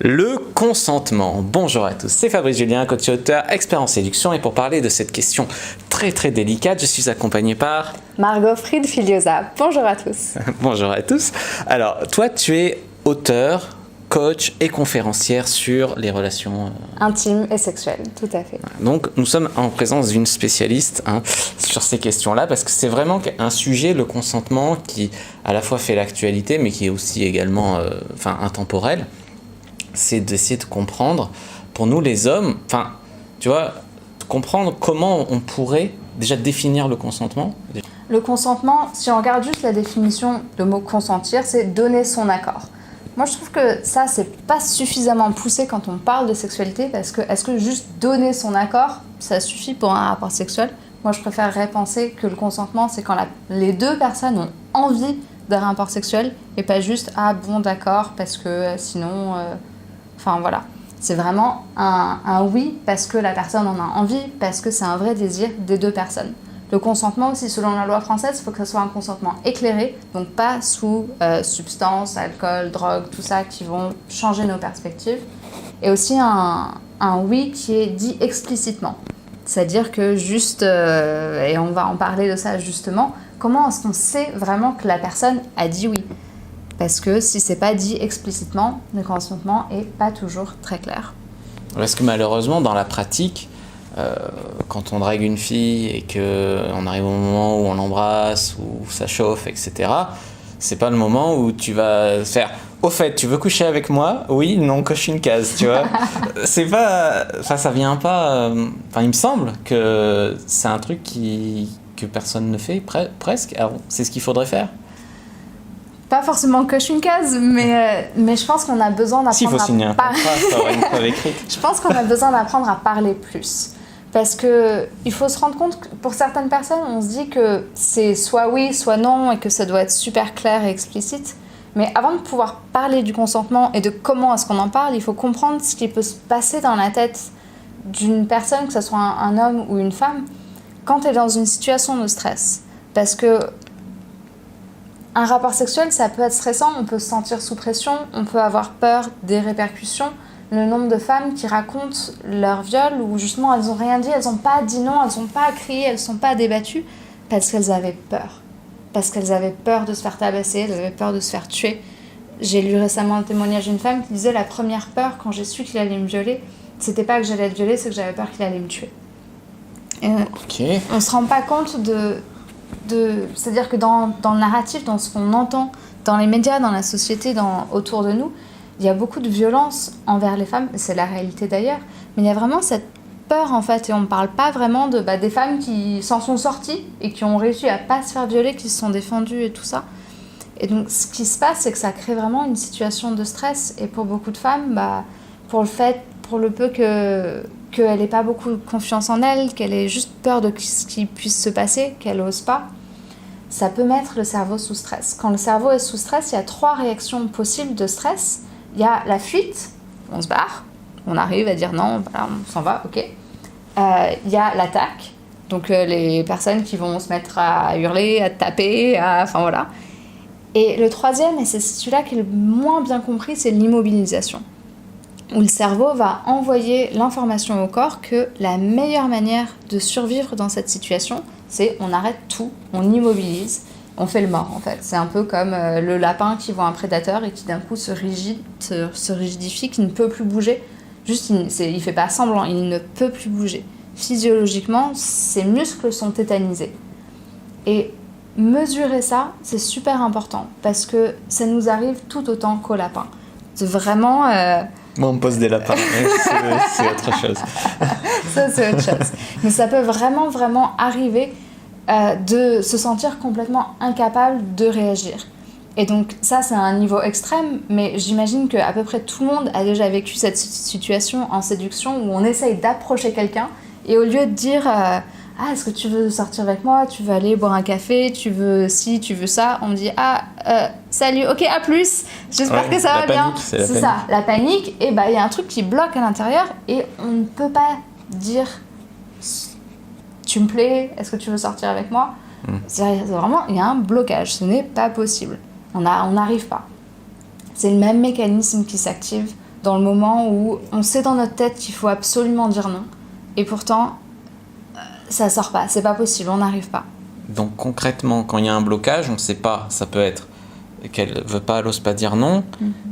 Le consentement. Bonjour à tous, c'est Fabrice Julien, coach et auteur, expert en séduction. Et pour parler de cette question très très délicate, je suis accompagné par... Margot Fried-Filiosa. Bonjour à tous. Bonjour à tous. Alors, toi, tu es auteur, coach et conférencière sur les relations... Intimes et sexuelles, tout à fait. Donc, nous sommes en présence d'une spécialiste sur ces questions-là, parce que c'est vraiment un sujet, le consentement, qui à la fois fait l'actualité, mais qui est aussi également intemporel. C'est d'essayer de comprendre, pour nous les hommes, tu vois, comprendre comment on pourrait déjà définir le consentement. Le consentement, si on regarde juste la définition, le mot consentir, c'est donner son accord. Moi, je trouve que ça, c'est pas suffisamment poussé quand on parle de sexualité, parce que est-ce que juste donner son accord, ça suffit pour un rapport sexuel? Moi, je préférerais penser que le consentement, c'est quand les deux personnes ont envie d'un rapport sexuel, et pas juste « ah bon, d'accord, parce que sinon... Enfin voilà, c'est vraiment un oui parce que la personne en a envie, parce que c'est un vrai désir des deux personnes. Le consentement aussi, selon la loi française, il faut que ce soit un consentement éclairé, donc pas sous substances, alcool, drogue, tout ça qui vont changer nos perspectives. Et aussi un oui qui est dit explicitement. C'est-à-dire que juste, et on va en parler de ça justement, comment est-ce qu'on sait vraiment que la personne a dit oui ? Parce que si c'est pas dit explicitement, le consentement est pas toujours très clair. Parce que malheureusement, dans la pratique, quand on drague une fille et qu'on arrive au moment où on l'embrasse, où ça chauffe, etc., c'est pas le moment où tu vas faire « Au fait, tu veux coucher avec moi ? Oui, non, coche une case, tu vois ?» C'est pas... ça vient pas... il me semble que c'est un truc que personne ne fait, presque. Alors, c'est ce qu'il faudrait faire. Pas forcément coche une case, mais je pense qu'on a besoin d'apprendre à parler. Je pense qu'on a besoin d'apprendre à parler plus. Parce qu'il faut se rendre compte que pour certaines personnes, on se dit que c'est soit oui, soit non, et que ça doit être super clair et explicite. Mais avant de pouvoir parler du consentement et de comment est-ce qu'on en parle, il faut comprendre ce qui peut se passer dans la tête d'une personne, que ce soit un homme ou une femme, quand elle est dans une situation de stress. Parce que un rapport sexuel, ça peut être stressant, on peut se sentir sous pression, on peut avoir peur des répercussions. Le nombre de femmes qui racontent leur viol où justement elles n'ont rien dit, elles n'ont pas dit non, elles n'ont pas crié, elles ne sont pas débattues parce qu'elles avaient peur. Parce qu'elles avaient peur de se faire tabasser, elles avaient peur de se faire tuer. J'ai lu récemment un témoignage d'une femme qui disait « La première peur quand j'ai su qu'il allait me violer, c'était pas que j'allais être violée, c'est que j'avais peur qu'il allait me tuer. » Okay. On ne se rend pas compte c'est-à-dire que dans le narratif, dans ce qu'on entend, dans les médias, dans la société, autour de nous, il y a beaucoup de violence envers les femmes, c'est la réalité d'ailleurs, mais il y a vraiment cette peur en fait, et on ne parle pas vraiment des femmes qui s'en sont sorties et qui ont réussi à ne pas se faire violer, qui se sont défendues et tout ça. Et donc ce qui se passe, c'est que ça crée vraiment une situation de stress, et pour beaucoup de femmes, pour le peu qu'elle n'ait pas beaucoup de confiance en elle, qu'elle ait juste peur de ce qui puisse se passer, qu'elle n'ose pas, ça peut mettre le cerveau sous stress. Quand le cerveau est sous stress, il y a 3 réactions possibles de stress. Il y a la fuite, on se barre, on arrive à dire non, voilà, on s'en va, ok. Il y a l'attaque, donc les personnes qui vont se mettre à hurler, à taper, enfin voilà. Et le 3e, et c'est celui-là qui est le moins bien compris, c'est l'immobilisation, où le cerveau va envoyer l'information au corps que la meilleure manière de survivre dans cette situation, c'est on arrête tout, on immobilise, on fait le mort en fait. C'est un peu comme le lapin qui voit un prédateur et qui d'un coup se rigidifie, qui ne peut plus bouger. Juste, il fait pas semblant, il ne peut plus bouger. Physiologiquement, ses muscles sont tétanisés. Et mesurer ça, c'est super important, parce que ça nous arrive tout autant qu'au lapin. C'est vraiment... Moi, on me pose des lapins, c'est autre chose. Ça, c'est autre chose. Mais ça peut vraiment, vraiment arriver de se sentir complètement incapable de réagir. Et donc, ça, c'est un niveau extrême, mais j'imagine qu'à peu près tout le monde a déjà vécu cette situation en séduction où on essaye d'approcher quelqu'un et au lieu de dire « est-ce que tu veux sortir avec moi ? Tu veux aller boire un café ? Tu veux ci, tu veux ça ?» On me dit « salut, ok, à plus, j'espère que ça va bien. » C'est ça, la panique. Et il y a un truc qui bloque à l'intérieur et on ne peut pas dire « tu me plais, est-ce que tu veux sortir avec moi ?» C'est vraiment, il y a un blocage, ce n'est pas possible. On n'arrive pas. C'est le même mécanisme qui s'active dans le moment où on sait dans notre tête qu'il faut absolument dire non, et pourtant, ça sort pas, c'est pas possible, on n'arrive pas. Donc concrètement, quand il y a un blocage, on ne sait pas, ça peut être qu'elle veut pas, elle ose pas dire non,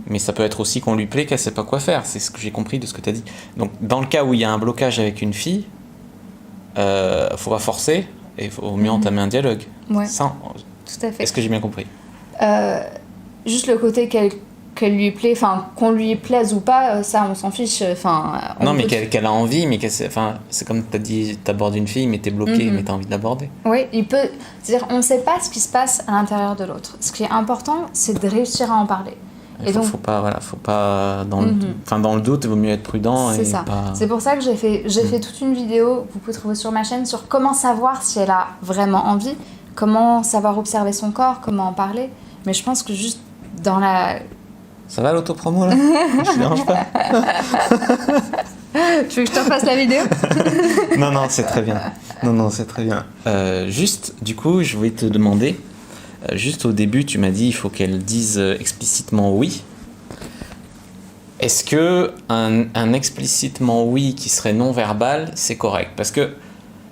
mais ça peut être aussi qu'on lui plaît, qu'elle sait pas quoi faire. C'est ce que j'ai compris de ce que tu as dit. Donc dans le cas où il y a un blocage avec une fille, faut pas forcer et faut mieux entamer un dialogue. Ouais. Ça, tout à fait. Est-ce que j'ai bien compris? Juste le côté qu'elle lui plaît, enfin qu'on lui plaise ou pas, ça on s'en fiche. Non, mais qu'elle a envie, mais c'est comme tu as dit, t'abordes une fille, mais t'es bloqué, mais t'as envie de l'aborder. Oui, c'est-à-dire on ne sait pas ce qui se passe à l'intérieur de l'autre. Ce qui est important, c'est de réussir à en parler. Faut pas dans le doute, il vaut mieux être prudent. C'est ça. C'est pour ça que j'ai fait toute une vidéo que vous pouvez trouver sur ma chaîne sur comment savoir si elle a vraiment envie, comment savoir observer son corps, comment en parler. Mais je pense que juste dans la... Ça va l'autopromo là? Je te dérange pas? Tu veux que je te refasse la vidéo? Non, c'est très bien. Non, c'est très bien. Juste, du coup, je voulais te demander, juste au début, tu m'as dit il faut qu'elle dise explicitement oui. Est-ce que un explicitement oui qui serait non verbal, c'est correct? Parce que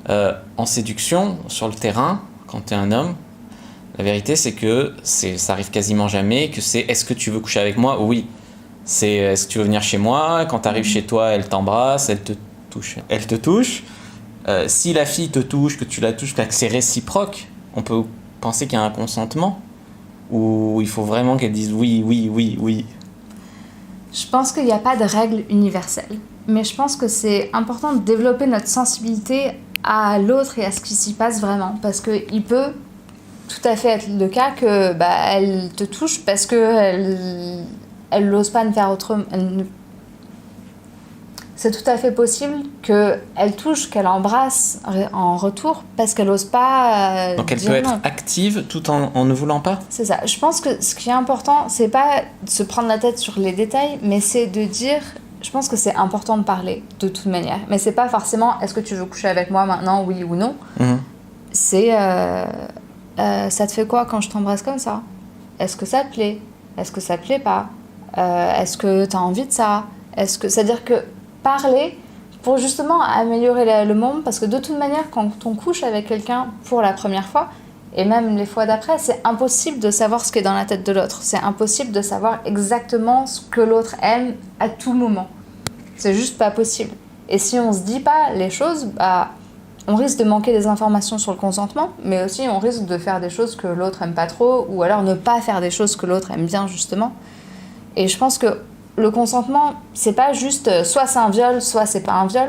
en séduction, sur le terrain, quand tu es un homme, la vérité c'est que ça arrive quasiment jamais, que c'est est-ce que tu veux coucher avec moi? Oui. C'est est-ce que tu veux venir chez moi? Quand tu arrives chez toi, elle t'embrasse, elle te touche. Si la fille te touche, que tu la touches, que c'est réciproque, on peut penser qu'il y a un consentement, ou il faut vraiment qu'elle dise oui. Je pense qu'il n'y a pas de règle universelle, mais je pense que c'est important de développer notre sensibilité à l'autre et à ce qui s'y passe vraiment, parce qu'il peut tout à fait être le cas que elle te touche parce que elle n'ose pas ne faire autrement. C'est tout à fait possible qu'elle touche, qu'elle embrasse en retour parce qu'elle n'ose pas donc elle dire peut être non. active tout en ne voulant pas? C'est ça. Je pense que ce qui est important, c'est pas de se prendre la tête sur les détails, mais c'est de dire... Je pense que c'est important de parler de toute manière. Mais c'est pas forcément est-ce que tu veux coucher avec moi maintenant, oui ou non. C'est ça te fait quoi quand je t'embrasse comme ça? Est-ce que ça te plaît? Est-ce que ça te plaît pas? Est-ce que tu as envie de ça? C'est-à-dire que parler pour justement améliorer le monde, parce que de toute manière, quand on couche avec quelqu'un pour la première fois, et même les fois d'après, c'est impossible de savoir ce qui est dans la tête de l'autre. C'est impossible de savoir exactement ce que l'autre aime à tout moment. C'est juste pas possible. Et si on se dit pas les choses, on risque de manquer des informations sur le consentement, mais aussi on risque de faire des choses que l'autre aime pas trop, ou alors ne pas faire des choses que l'autre aime bien, justement. Et je pense que le consentement, c'est pas juste soit c'est un viol, soit c'est pas un viol,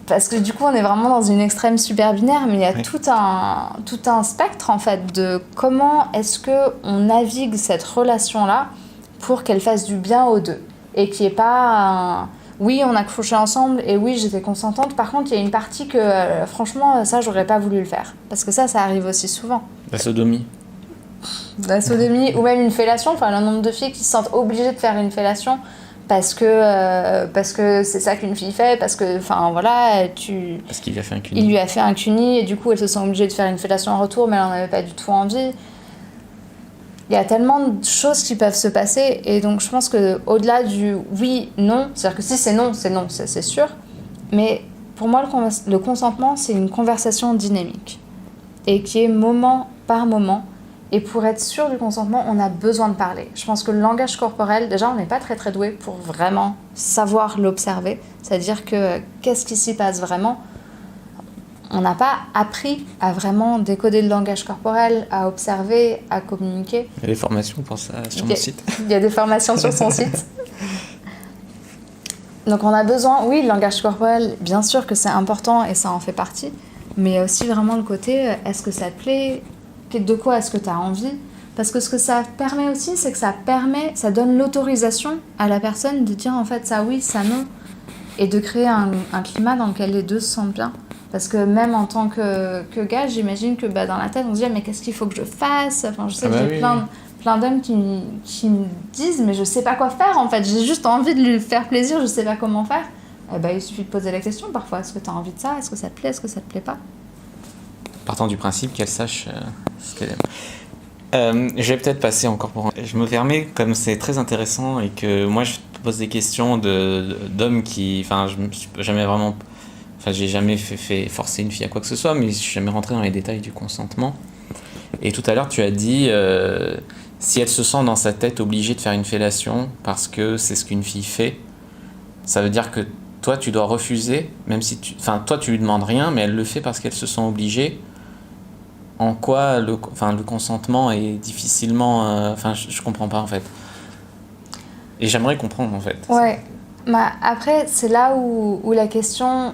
parce que du coup on est vraiment dans une extrême super binaire, mais il y a tout un spectre en fait de comment est-ce qu'on navigue cette relation-là pour qu'elle fasse du bien aux deux, et qu'il n'y ait pas oui, on a couché ensemble et oui, j'étais consentante. Par contre, il y a une partie que, franchement, ça, j'aurais pas voulu le faire. Parce que ça arrive aussi souvent. La sodomie. La sodomie ou même une fellation. Enfin, le nombre de filles qui se sentent obligées de faire une fellation parce que c'est ça qu'une fille fait, parce que, enfin, voilà, Parce qu'il lui a fait un cuni. Il lui a fait un cuni et du coup, elle se sent obligée de faire une fellation en retour, mais elle en avait pas du tout envie. Il y a tellement de choses qui peuvent se passer, et donc je pense qu'au-delà du oui, non, c'est-à-dire que si c'est non, c'est sûr, mais pour moi, le consentement, c'est une conversation dynamique, et qui est moment par moment, et pour être sûr du consentement, on a besoin de parler. Je pense que le langage corporel, déjà, on n'est pas très très doué pour vraiment savoir l'observer, c'est-à-dire que qu'est-ce qui s'y passe vraiment. On n'a pas appris à vraiment décoder le langage corporel, à observer, à communiquer. Il y a des formations pour ça sur mon site. Il y a des formations sur son site. Donc on a besoin, oui, le langage corporel, bien sûr que c'est important et ça en fait partie, mais aussi vraiment le côté, est-ce que ça te plaît? De quoi est-ce que tu as envie? Parce que ce que ça permet aussi, c'est que ça donne l'autorisation à la personne de dire en fait ça oui, ça non, et de créer un climat dans lequel les deux se sentent bien. Parce que même en tant que gars, j'imagine que dans la tête, on se dit « mais qu'est-ce qu'il faut que je fasse ?» Enfin, je sais que j'ai plein d'hommes qui me disent « mais je sais pas quoi faire en fait, j'ai juste envie de lui faire plaisir, je sais pas comment faire. » Il suffit de poser la question parfois « est-ce que tu as envie de ça? Est-ce que ça te plaît? Est-ce que ça te plaît pas ?» Partant du principe qu'elle sache ce qu'elle aime. Je vais peut-être passer encore pour... Je me permets, comme c'est très intéressant et que moi je pose des questions d'hommes qui... Enfin, je me suis jamais vraiment... Enfin, j'ai jamais fait forcer une fille à quoi que ce soit, mais je suis jamais rentré dans les détails du consentement. Et tout à l'heure, tu as dit, si elle se sent dans sa tête obligée de faire une fellation parce que c'est ce qu'une fille fait, ça veut dire que toi, tu dois refuser, même si tu... Enfin, toi, tu lui demandes rien, mais elle le fait parce qu'elle se sent obligée. En quoi le consentement est difficilement... Enfin, je comprends pas, en fait. Et j'aimerais comprendre, en fait. Ouais. Bah, après, c'est là où la question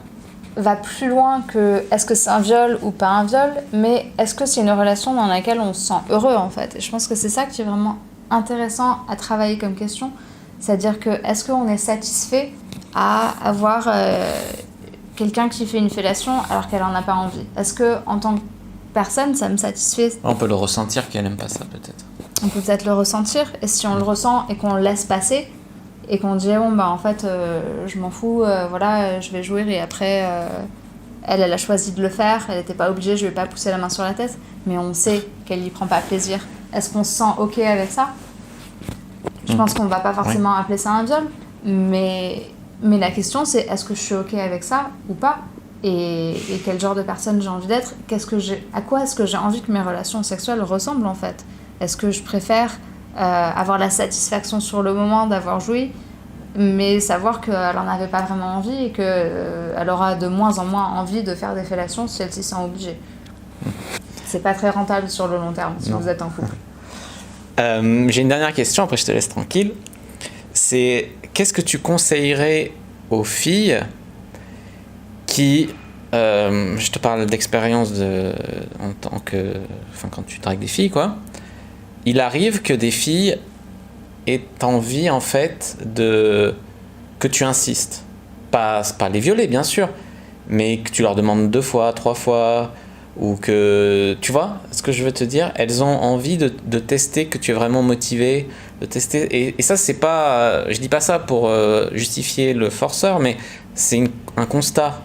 va plus loin que est-ce que c'est un viol ou pas un viol, mais est-ce que c'est une relation dans laquelle on se sent heureux, en fait. Et je pense que c'est ça qui est vraiment intéressant à travailler comme question. C'est-à-dire que est-ce qu'on est satisfait à avoir quelqu'un qui fait une fellation alors qu'elle en a pas envie? Est-ce que en tant que personne, ça me satisfait? On peut le ressentir qu'elle aime pas ça, peut-être. On peut peut-être le ressentir, et si on le ressent et qu'on le laisse passer, et qu'on dit bon bah en fait je m'en fous, voilà, je vais jouir, et après elle a choisi de le faire, elle n'était pas obligée, je vais pas pousser la main sur la tête, mais on sait qu'elle y prend pas plaisir. Est-ce qu'on se sent ok avec ça? Je pense qu'on va pas forcément appeler ça un viol, mais la question c'est est-ce que je suis ok avec ça ou pas, et quel genre de personne j'ai envie d'être, à quoi est-ce que j'ai envie que mes relations sexuelles ressemblent en fait. Est-ce que je préfère avoir la satisfaction sur le moment d'avoir joui, mais savoir qu'elle n'en avait pas vraiment envie et qu'elle aura de moins en moins envie de faire des fellations si elle s'y sent obligée. C'est pas très rentable sur le long terme si vous êtes en couple. J'ai une dernière question, après je te laisse tranquille. C'est qu'est-ce que tu conseillerais aux filles qui... je te parle d'expérience en tant que... Enfin, quand tu dragues des filles, quoi. Il arrive que des filles aient envie, en fait, que tu insistes. Pas les violer, bien sûr, mais que tu leur demandes 2 fois, 3 fois, ou que... Tu vois ce que je veux te dire? Elles ont envie de tester que tu es vraiment motivé, de tester... Et ça, c'est pas... Je dis pas ça pour justifier le forceur, mais c'est un constat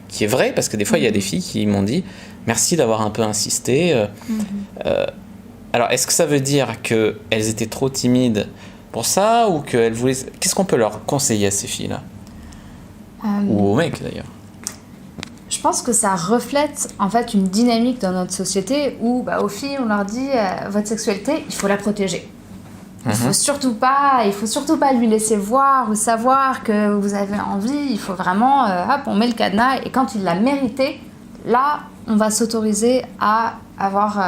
qui est vrai, parce que des fois, il y a des filles qui m'ont dit « Merci d'avoir un peu insisté. Alors, est-ce que ça veut dire qu'elles étaient trop timides pour ça, ou qu'elles voulaient... Qu'est-ce qu'on peut leur conseiller à ces filles-là? Ou aux mecs, d'ailleurs. Je pense que ça reflète en fait une dynamique dans notre société où aux filles, on leur dit votre sexualité, il faut la protéger. Il faut surtout pas lui laisser voir ou savoir que vous avez envie. Il faut vraiment, hop, on met le cadenas, et quand il l'a mérité, là, on va s'autoriser à avoir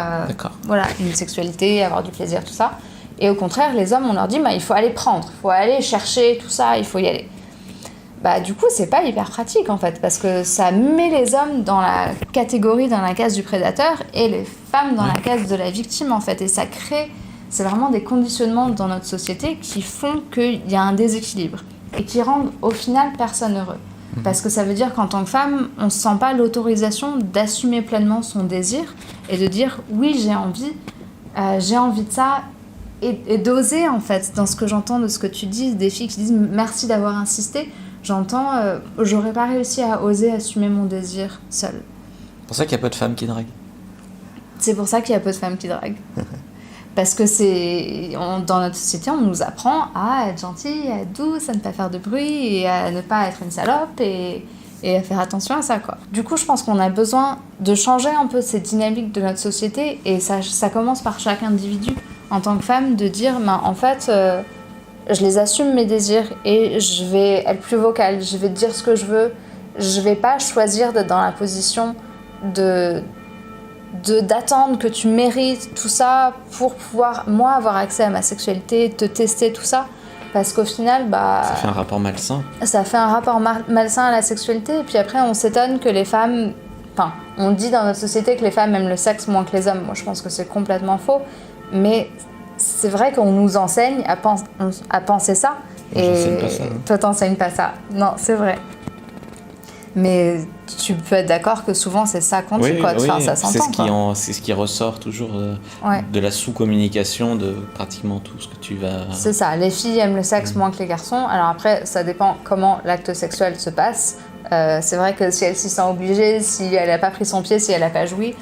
une sexualité, avoir du plaisir, tout ça. Et au contraire, les hommes, on leur dit il faut aller prendre, il faut aller chercher tout ça, il faut y aller. Du coup, c'est pas hyper pratique en fait, parce que ça met les hommes dans la catégorie, dans la case du prédateur, et les femmes dans la case de la victime en fait. Et ça crée, c'est vraiment des conditionnements dans notre société qui font qu'il y a un déséquilibre et qui rendent au final personne heureux. Parce que ça veut dire qu'en tant que femme, on ne se sent pas l'autorisation d'assumer pleinement son désir et de dire oui, j'ai envie de ça, et d'oser en fait. Dans ce que j'entends de ce que tu dis, des filles qui disent merci d'avoir insisté, j'entends j'aurais pas réussi à oser assumer mon désir seule. C'est pour ça qu'il y a peu de femmes qui draguent. C'est pour ça qu'il y a peu de femmes qui draguent. Parce que dans notre société, on nous apprend à être gentille, à être douce, à ne pas faire de bruit, et à ne pas être une salope, et à faire attention à ça, quoi. Du coup, je pense qu'on a besoin de changer un peu cette dynamique de notre société, et ça commence par chaque individu, en tant que femme, de dire, en fait, je les assume mes désirs, et je vais être plus vocale, je vais dire ce que je veux, je vais pas choisir d'être dans la position d'attendre que tu mérites tout ça pour pouvoir, moi, avoir accès à ma sexualité, te tester, tout ça. Parce qu'au final, ça fait un rapport malsain. Ça fait un rapport malsain à la sexualité. Et puis après, on s'étonne que les femmes... Enfin, on dit dans notre société que les femmes aiment le sexe moins que les hommes. Moi, je pense que c'est complètement faux. Mais c'est vrai qu'on nous enseigne à penser ça. Moi, j'enseigne pas ça. Toi, t'enseignes pas ça. Non, c'est vrai. Mais tu peux être d'accord que souvent c'est ça qu'on dit, quoi. Enfin, ça s'entend. C'est ce qui ressort toujours de la sous-communication de pratiquement tout ce que tu vas... C'est ça, les filles aiment le sexe moins que les garçons. Alors après, ça dépend comment l'acte sexuel se passe. C'est vrai que si elle s'y sent obligée, si elle n'a pas pris son pied, si elle n'a pas joui,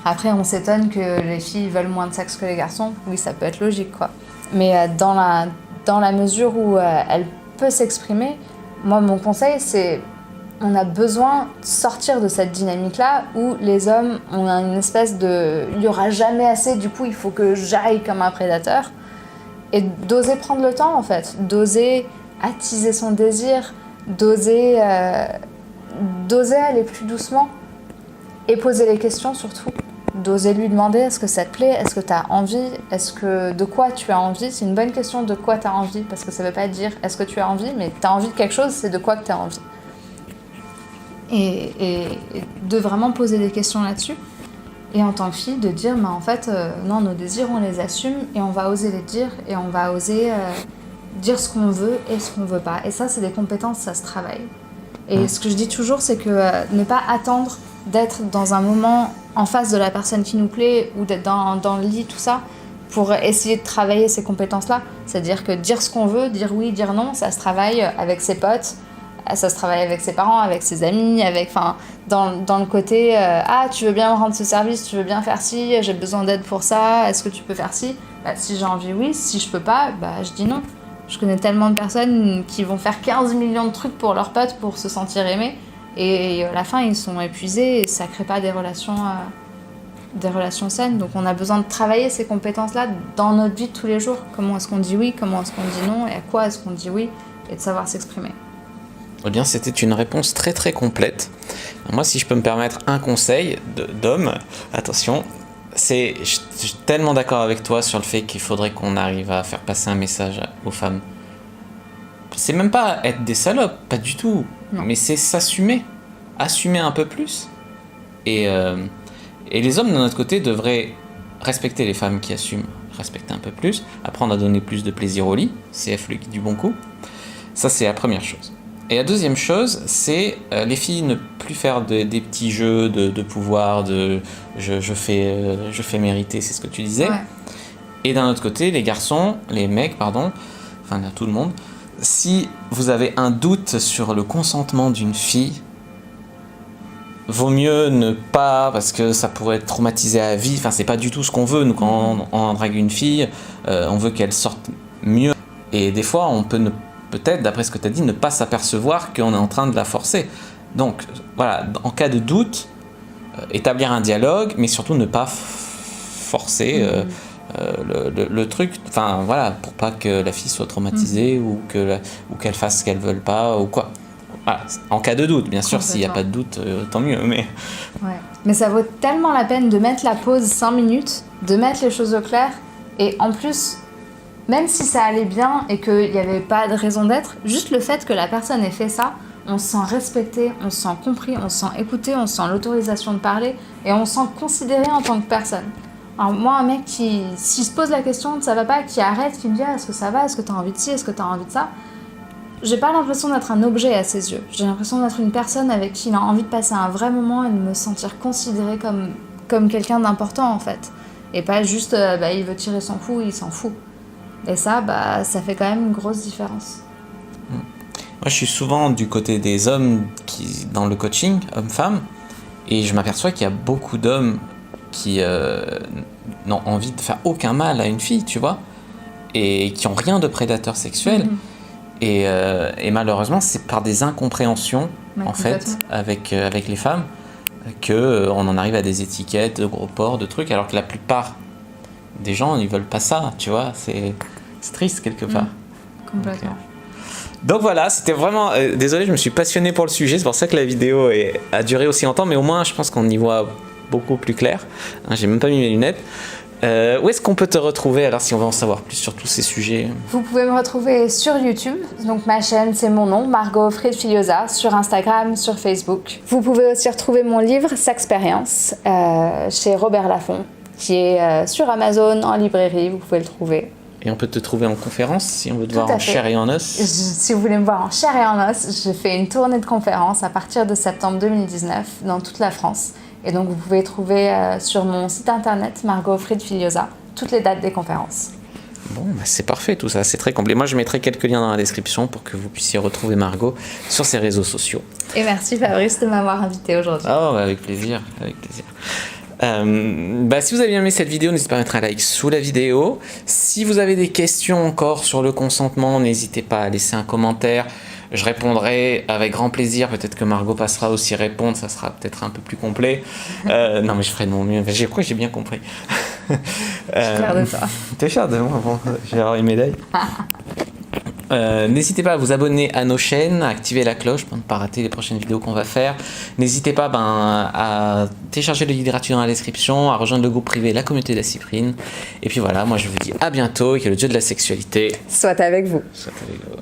après on s'étonne que les filles veulent moins de sexe que les garçons. Oui, ça peut être logique, quoi. Mais dans dans la mesure où elle peut s'exprimer, moi, mon conseil, c'est on a besoin de sortir de cette dynamique-là où les hommes ont une espèce de « il n'y aura jamais assez, du coup, il faut que j'aille comme un prédateur ». Et d'oser prendre le temps, en fait, d'oser attiser son désir, d'oser aller plus doucement et poser les questions surtout. D'oser lui demander est-ce que ça te plaît, est-ce que tu as envie, de quoi tu as envie. C'est une bonne question de quoi tu as envie, parce que ça veut pas dire est-ce que tu as envie, mais tu as envie de quelque chose, c'est de quoi que tu as envie. Et de vraiment poser des questions là-dessus. Et en tant que fille, de dire en fait, non, nos désirs, on les assume et on va oser les dire et on va oser dire ce qu'on veut et ce qu'on veut pas. Et ça, c'est des compétences, ça se travaille. Et ce que je dis toujours, c'est que ne pas attendre d'être dans un moment en face de la personne qui nous plaît ou d'être dans le lit, tout ça, pour essayer de travailler ces compétences-là. C'est-à-dire que dire ce qu'on veut, dire oui, dire non, ça se travaille avec ses potes, ça se travaille avec ses parents, avec ses amis, dans le côté ah, tu veux bien me rendre ce service, tu veux bien faire ci, j'ai besoin d'aide pour ça, est-ce que tu peux faire ci? Si j'ai envie, oui, si je peux pas, je dis non. Je connais tellement de personnes qui vont faire 15 millions de trucs pour leurs potes pour se sentir aimés. Et à la fin, ils sont épuisés et ça crée pas des relations saines. Donc on a besoin de travailler ces compétences-là dans notre vie de tous les jours. Comment est-ce qu'on dit oui, comment est-ce qu'on dit non, et à quoi est-ce qu'on dit oui, et de savoir s'exprimer. Eh bien, c'était une réponse très très complète. Moi, si je peux me permettre un conseil d'homme, attention, je suis tellement d'accord avec toi sur le fait qu'il faudrait qu'on arrive à faire passer un message aux femmes. C'est même pas être des salopes, pas du tout. Non. Mais c'est s'assumer. Assumer un peu plus. Et les hommes, de notre côté, devraient respecter les femmes qui assument, respecter un peu plus, apprendre à donner plus de plaisir au lit, CF le guide du bon coup. Ça, c'est la première chose. Et la deuxième chose, c'est les filles ne plus faire des petits jeux de pouvoir, je fais mériter, c'est ce que tu disais. Ouais. Et d'un autre côté, les mecs, enfin tout le monde, si vous avez un doute sur le consentement d'une fille, vaut mieux ne pas, parce que ça pourrait être traumatisé à vie. Enfin, c'est pas du tout ce qu'on veut. Nous, quand on drague une fille, on veut qu'elle sorte mieux. Et des fois, on peut peut-être, d'après ce que tu as dit, ne pas s'apercevoir qu'on est en train de la forcer. Donc, voilà, en cas de doute, établir un dialogue, mais surtout ne pas forcer le truc, enfin voilà, pour pas que la fille soit traumatisée ou qu'elle fasse ce qu'elle veut pas ou quoi. Voilà, en cas de doute, bien sûr, s'il n'y a pas de doute, tant mieux. Mais ça vaut tellement la peine de mettre la pause 5 minutes, de mettre les choses au clair, et en plus, même si ça allait bien et qu'il n'y avait pas de raison d'être, juste le fait que la personne ait fait ça, on se sent respecté, on se sent compris, on se sent écouté, on se sent l'autorisation de parler et on se sent considéré en tant que personne. Alors moi, un mec qui, s'il se pose la question de ça va pas, qui arrête, qui me dit est-ce que ça va, est-ce que t'as envie de ci, est-ce que t'as envie de ça, j'ai pas l'impression d'être un objet à ses yeux. J'ai l'impression d'être une personne avec qui il a envie de passer un vrai moment et de me sentir considéré comme quelqu'un d'important en fait. Et pas juste il veut tirer son coup, il s'en fout. Et ça, ça fait quand même une grosse différence. Moi, je suis souvent du côté des hommes dans le coaching, hommes-femmes, et je m'aperçois qu'il y a beaucoup d'hommes qui n'ont envie de faire aucun mal à une fille, tu vois, et qui n'ont rien de prédateur sexuel. Et malheureusement, c'est par des incompréhensions, en fait, avec les femmes, qu'on en arrive à des étiquettes de gros porcs, de trucs, alors que la plupart des gens, ils veulent pas ça, tu vois, c'est triste quelque part. Complètement. Donc voilà, c'était vraiment... désolé, je me suis passionné pour le sujet, c'est pour ça que la vidéo a duré aussi longtemps, mais au moins, je pense qu'on y voit beaucoup plus clair. J'ai même pas mis mes lunettes. Où est-ce qu'on peut te retrouver alors si on veut en savoir plus sur tous ces sujets? Vous pouvez me retrouver sur YouTube, donc ma chaîne c'est mon nom, Margot Fried-Filiosa, sur Instagram, sur Facebook. Vous pouvez aussi retrouver mon livre Saxpérience chez Robert Laffont, qui est sur Amazon, en librairie, vous pouvez le trouver. Et on peut te trouver en conférence si on veut te voir en chair et en os. Si vous voulez me voir en chair et en os, je fais une tournée de conférences à partir de septembre 2019 dans toute la France. Et donc vous pouvez trouver sur mon site internet Margot Fried-Filiosa toutes les dates des conférences. Bon, c'est parfait tout ça, c'est très complet. Moi je mettrai quelques liens dans la description pour que vous puissiez retrouver Margot sur ses réseaux sociaux. Et merci Fabrice de m'avoir invité aujourd'hui. Oh, avec plaisir, avec plaisir. Si vous avez aimé cette vidéo, n'hésitez pas à mettre un like sous la vidéo. Si vous avez des questions encore sur le consentement, n'hésitez pas à laisser un commentaire. Je répondrai avec grand plaisir. Peut-être que Margot passera aussi répondre. Ça sera peut-être un peu plus complet. Non, mais je ferai de mon mieux. Je crois que j'ai bien compris. Je suis fière de toi. T'es fière de moi? Bon, je vais avoir une médaille. N'hésitez pas à vous abonner à nos chaînes, à activer la cloche pour ne pas rater les prochaines vidéos qu'on va faire. N'hésitez pas à télécharger le guide gratuit dans la description, à rejoindre le groupe privé La Communauté de la Cyprine. Et puis voilà, moi je vous dis à bientôt et que le dieu de la sexualité Soit avec vous. soit avec vous.